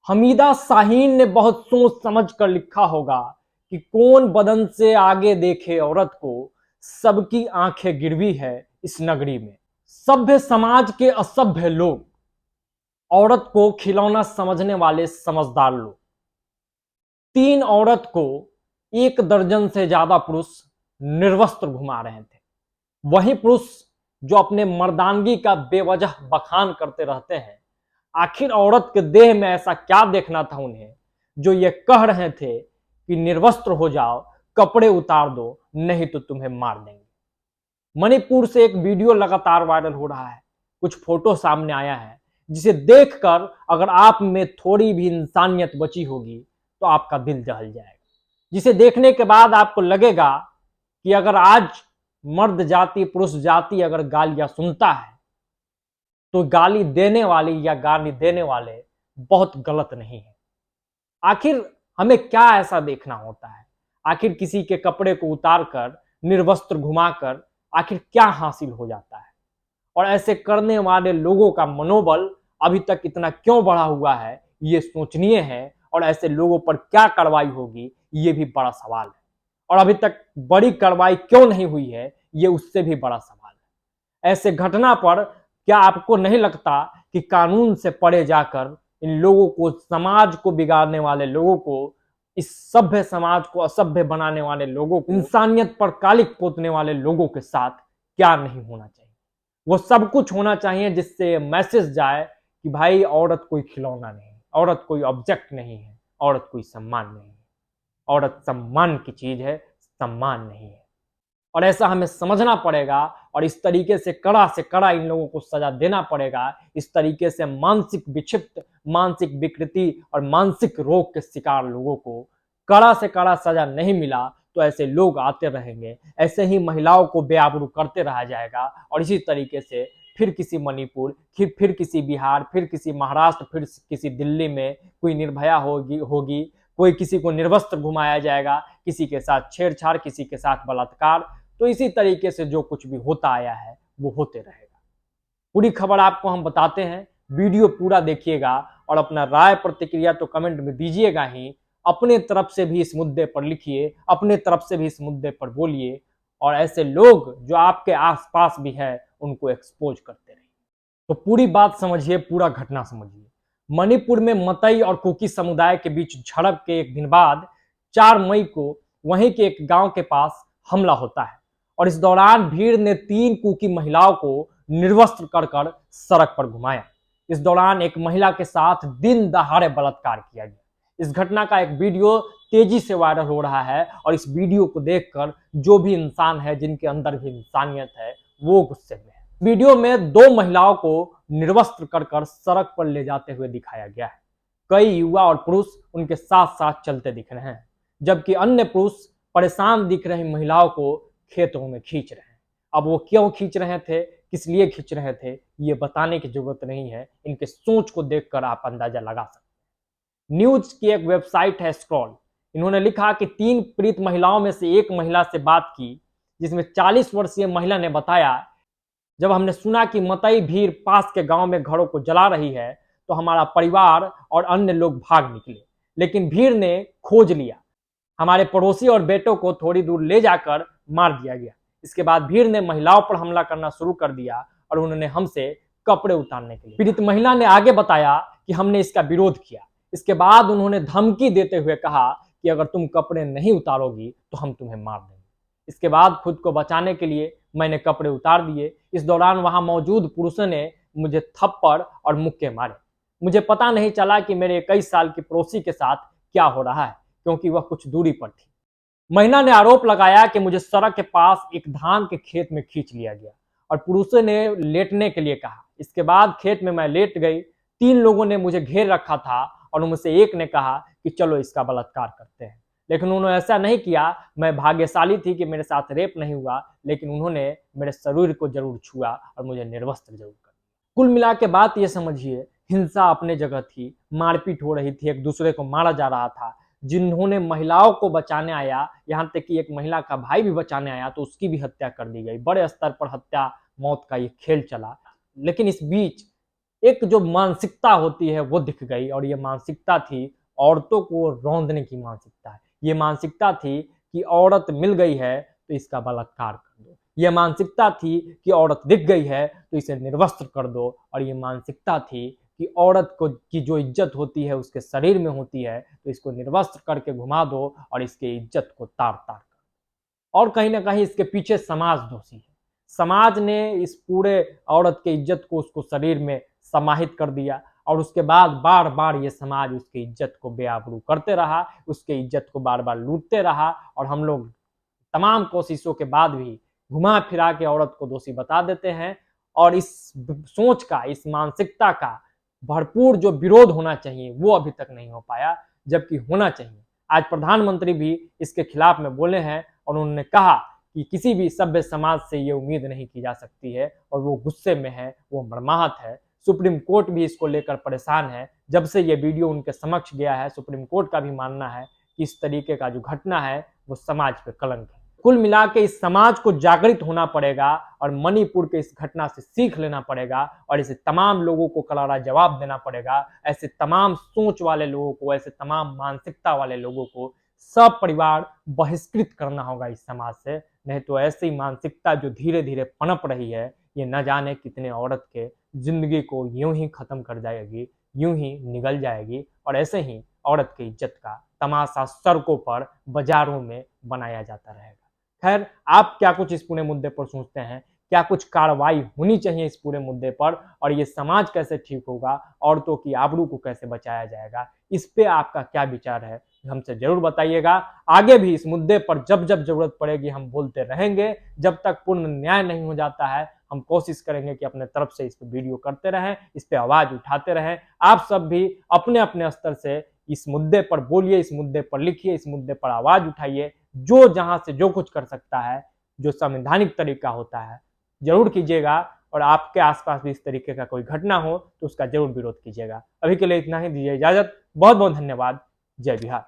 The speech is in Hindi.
हमीदा शाहीन ने बहुत सोच समझ कर लिखा होगा कि कौन बदन से आगे देखे औरत को, सबकी आंखें गिरवी है इस नगरी में। सभ्य समाज के असभ्य लोग, औरत को खिलौना समझने वाले समझदार लोग। 3 औरत को 1 दर्जन से ज्यादा पुरुष निर्वस्त्र घुमा रहे थे। वही पुरुष जो अपने मर्दानगी का बेवजह बखान करते रहते हैं, आखिर औरत के देह में ऐसा क्या देखना था उन्हें जो ये कह रहे थे कि निर्वस्त्र हो जाओ, कपड़े उतार दो, नहीं तो तुम्हें मार देंगे। मणिपुर से एक वीडियो लगातार वायरल हो रहा है। कुछ फोटो सामने आया है जिसे देखकर अगर आप में थोड़ी भी इंसानियत बची होगी तो आपका दिल दहल जाएगा। जिसे देखने के बाद आपको लगेगा कि अगर आज मर्द जाति, पुरुष जाति अगर गालियां सुनता है तो गाली देने वाले या गाली देने वाले बहुत गलत नहीं है। आखिर हमें क्या ऐसा देखना होता है? आखिर किसी के कपड़े को उतार कर, निर्वस्त्र घुमाकर आखिर क्या हासिल हो जाता है? और ऐसे करने वाले लोगों का मनोबल अभी तक इतना क्यों बढ़ा हुआ है, ये सोचनीय है। और ऐसे लोगों पर क्या कार्रवाई होगी, ये भी बड़ा सवाल है। और अभी तक बड़ी कार्रवाई क्यों नहीं हुई है, ये उससे भी बड़ा सवाल है। ऐसे घटना पर क्या आपको नहीं लगता कि कानून से परे जाकर इन लोगों को, समाज को बिगाड़ने वाले लोगों को, इस सभ्य समाज को असभ्य बनाने वाले लोगों को, इंसानियत पर कालिक पोतने वाले लोगों के साथ क्या नहीं होना चाहिए? वो सब कुछ होना चाहिए जिससे मैसेज जाए कि भाई औरत कोई खिलौना नहीं, औरत कोई ऑब्जेक्ट नहीं है, औरत कोई सम्मान नहीं है, औरत सम्मान की चीज है, सम्मान नहीं है। और ऐसा हमें समझना पड़ेगा और इस तरीके से कड़ा इन लोगों को सजा देना पड़ेगा। इस तरीके से मानसिक विक्षिप्त, मानसिक विकृति और मानसिक रोग के शिकार लोगों को कड़ा से कड़ा सजा नहीं मिला तो ऐसे लोग आते रहेंगे, ऐसे ही महिलाओं को बेआबरू करते रहा जाएगा। और इसी तरीके से फिर किसी मणिपुर, फिर किसी बिहार, फिर किसी महाराष्ट्र, फिर किसी दिल्ली में कोई निर्भया होगी, कोई किसी को निर्वस्त्र घुमाया जाएगा, किसी के साथ छेड़छाड़, किसी के साथ बलात्कार। तो इसी तरीके से जो कुछ भी होता आया है वो होते रहेगा। पूरी खबर आपको हम बताते हैं, वीडियो पूरा देखिएगा और अपना राय प्रतिक्रिया तो कमेंट में दीजिएगा ही, अपने तरफ से भी इस मुद्दे पर लिखिए, अपने तरफ से भी इस मुद्दे पर बोलिए। और ऐसे लोग जो आपके आसपास भी है उनको एक्सपोज करते रहिए। तो पूरी बात समझिए, पूरा घटना समझिए। मणिपुर में मतई और कुकी समुदाय के बीच झड़प के एक दिन बाद 4 मई को वहीं के एक गांव के पास हमला होता है और इस दौरान भीड़ ने 3 कुकी महिलाओं को निर्वस्त्र कर सड़क पर घुमाया। इस दौरान एक महिला के साथ दिन दहाड़े बलात्कार किया गया। इस घटना का एक वीडियो तेजी से वायरल हो रहा है और इस वीडियो को देखकर जो भी इंसान है, जिनके अंदर भी इंसानियत है, वो गुस्से में है। वीडियो में 2 महिलाओं को निर्वस्त्र कर सड़क पर ले जाते हुए दिखाया गया है। कई युवा और पुरुष उनके साथ साथ चलते दिख रहे हैं, जबकि अन्य पुरुष परेशान दिख रही महिलाओं को खेतों में खींच रहे हैं। अब वो क्यों खींच रहे थे, किस लिए खींच रहे थे, ये बताने की जरूरत नहीं है। इनके सोच को देखकर आप अंदाजा लगा सकते हैं। न्यूज की एक वेबसाइट है स्क्रॉल, इन्होंने लिखा कि 3 पीड़ित महिलाओं में से एक महिला से बात की, जिसमें 40 वर्षीय महिला ने बताया, जब हमने सुना कि मतई भीड़ पास के गांव में घरों को जला रही है तो हमारा परिवार और अन्य लोग भाग निकले, लेकिन भीड़ ने खोज लिया। हमारे पड़ोसी और बेटों को थोड़ी दूर ले जाकर मार दिया गया। इसके बाद भीड़ ने महिलाओं पर हमला करना शुरू कर दिया और उन्होंने हमसे कपड़े उतारने के लिए। पीड़ित महिला ने आगे बताया कि हमने इसका विरोध किया। इसके बाद उन्होंने धमकी देते हुए कहा कि अगर तुम कपड़े नहीं उतारोगी तो हम तुम्हें मार देंगे। इसके बाद खुद को बचाने के लिए मैंने कपड़े उतार दिए। इस दौरान वहां मौजूद पुरुषों ने मुझे थप्पड़ और मुक्के मारे। मुझे पता नहीं चला कि मेरे 21 साल की पड़ोसी के साथ क्या हो रहा है, क्योंकि वह कुछ दूरी पर थी। महिला ने आरोप लगाया कि मुझे सड़क के पास एक धान के खेत में खींच लिया गया और पुरुषों ने लेटने के लिए कहा। इसके बाद खेत में मैं लेट गई। 3 लोगों ने मुझे घेर रखा था और उनमें से एक ने कहा कि चलो इसका बलात्कार करते हैं, लेकिन उन्होंने ऐसा नहीं किया। मैं भाग्यशाली थी कि मेरे साथ रेप नहीं हुआ, लेकिन उन्होंने मेरे शरीर को जरूर छुआ और मुझे निर्वस्त्र जरूर कर दिया। कुल मिला के बात ये समझिए, हिंसा अपने जगह थी, मारपीट हो रही थी, एक दूसरे को मारा जा रहा था। जिन्होंने महिलाओं को बचाने आया, यहाँ तक कि एक महिला का भाई भी बचाने आया, तो उसकी भी हत्या कर दी गई। बड़े स्तर पर हत्या मौत का ये खेल चला। लेकिन इस बीच एक जो मानसिकता होती है वो दिख गई, और ये मानसिकता थी औरतों को रौंदने की मानसिकता। ये मानसिकता थी कि औरत मिल गई है तो इसका बलात्कार कर दो। ये मानसिकता थी कि औरत दिख गई है तो इसे निर्वस्त्र कर दो। और ये मानसिकता थी कि औरत को की जो इज्जत होती है उसके शरीर में होती है, तो इसको निर्वस्त्र करके घुमा दो और इसके इज्जत को तार तार कर दो। और कहीं ना कहीं इसके पीछे समाज दोषी है। समाज ने इस पूरे औरत के इज्जत को उसको शरीर में समाहित कर दिया, और उसके बाद बार बार ये समाज उसकी इज्जत को बेआबरू करते रहा, उसके इज्जत को बार बार लूटते रहा। और हम लोग तमाम कोशिशों के बाद भी घुमा फिरा के औरत को दोषी बता देते हैं। और इस सोच का, इस मानसिकता का भरपूर जो विरोध होना चाहिए वो अभी तक नहीं हो पाया, जबकि होना चाहिए। आज प्रधानमंत्री भी इसके खिलाफ में बोले हैं, और उन्होंने कहा कि किसी भी सभ्य समाज से ये उम्मीद नहीं की जा सकती है, और वो गुस्से में है, वो मर्माहत है। सुप्रीम कोर्ट भी इसको लेकर परेशान है। जब से ये वीडियो उनके समक्ष गया है, सुप्रीम कोर्ट का भी मानना है कि इस तरीके का जो घटना है वो समाज पे कलंक है। कुल मिला के इस समाज को जागृत होना पड़ेगा, और मणिपुर के इस घटना से सीख लेना पड़ेगा, और इसे तमाम लोगों को करारा जवाब देना पड़ेगा। ऐसे तमाम सोच वाले लोगों को, ऐसे तमाम मानसिकता वाले लोगों को सब परिवार बहिष्कृत करना होगा इस समाज से। नहीं तो ऐसी मानसिकता जो धीरे धीरे पनप रही है, ये न जाने कितने औरत के जिंदगी को यूं ही खत्म कर जाएगी, यूं ही निगल जाएगी। और ऐसे ही औरत की इज्जत का तमाशा सड़कों पर, बाजारों में बनाया जाता रहेगा। खैर, आप क्या कुछ इस पूरे मुद्दे पर सोचते हैं? क्या कुछ कार्रवाई होनी चाहिए इस पूरे मुद्दे पर? और ये समाज कैसे ठीक होगा? औरतों की आबरू को कैसे बचाया जाएगा? इस पे आपका क्या विचार है, हमसे जरूर बताइएगा। आगे भी इस मुद्दे पर जब जब जरूरत पड़ेगी हम बोलते रहेंगे। जब तक पूर्ण न्याय नहीं हो जाता है, हम कोशिश करेंगे कि अपने तरफ से इस पे वीडियो करते रहें, इस पे आवाज उठाते रहें। आप सब भी अपने अपने स्तर से इस मुद्दे पर बोलिए, इस मुद्दे पर लिखिए, इस मुद्दे पर आवाज उठाइए। जो जहां से जो कुछ कर सकता है, जो संवैधानिक तरीका होता है, जरूर कीजिएगा। और आपके आसपास भी इस तरीके का कोई घटना हो तो उसका जरूर विरोध कीजिएगा। अभी के लिए इतना ही, दीजिए इजाजत। बहुत बहुत धन्यवाद। जय बिहार।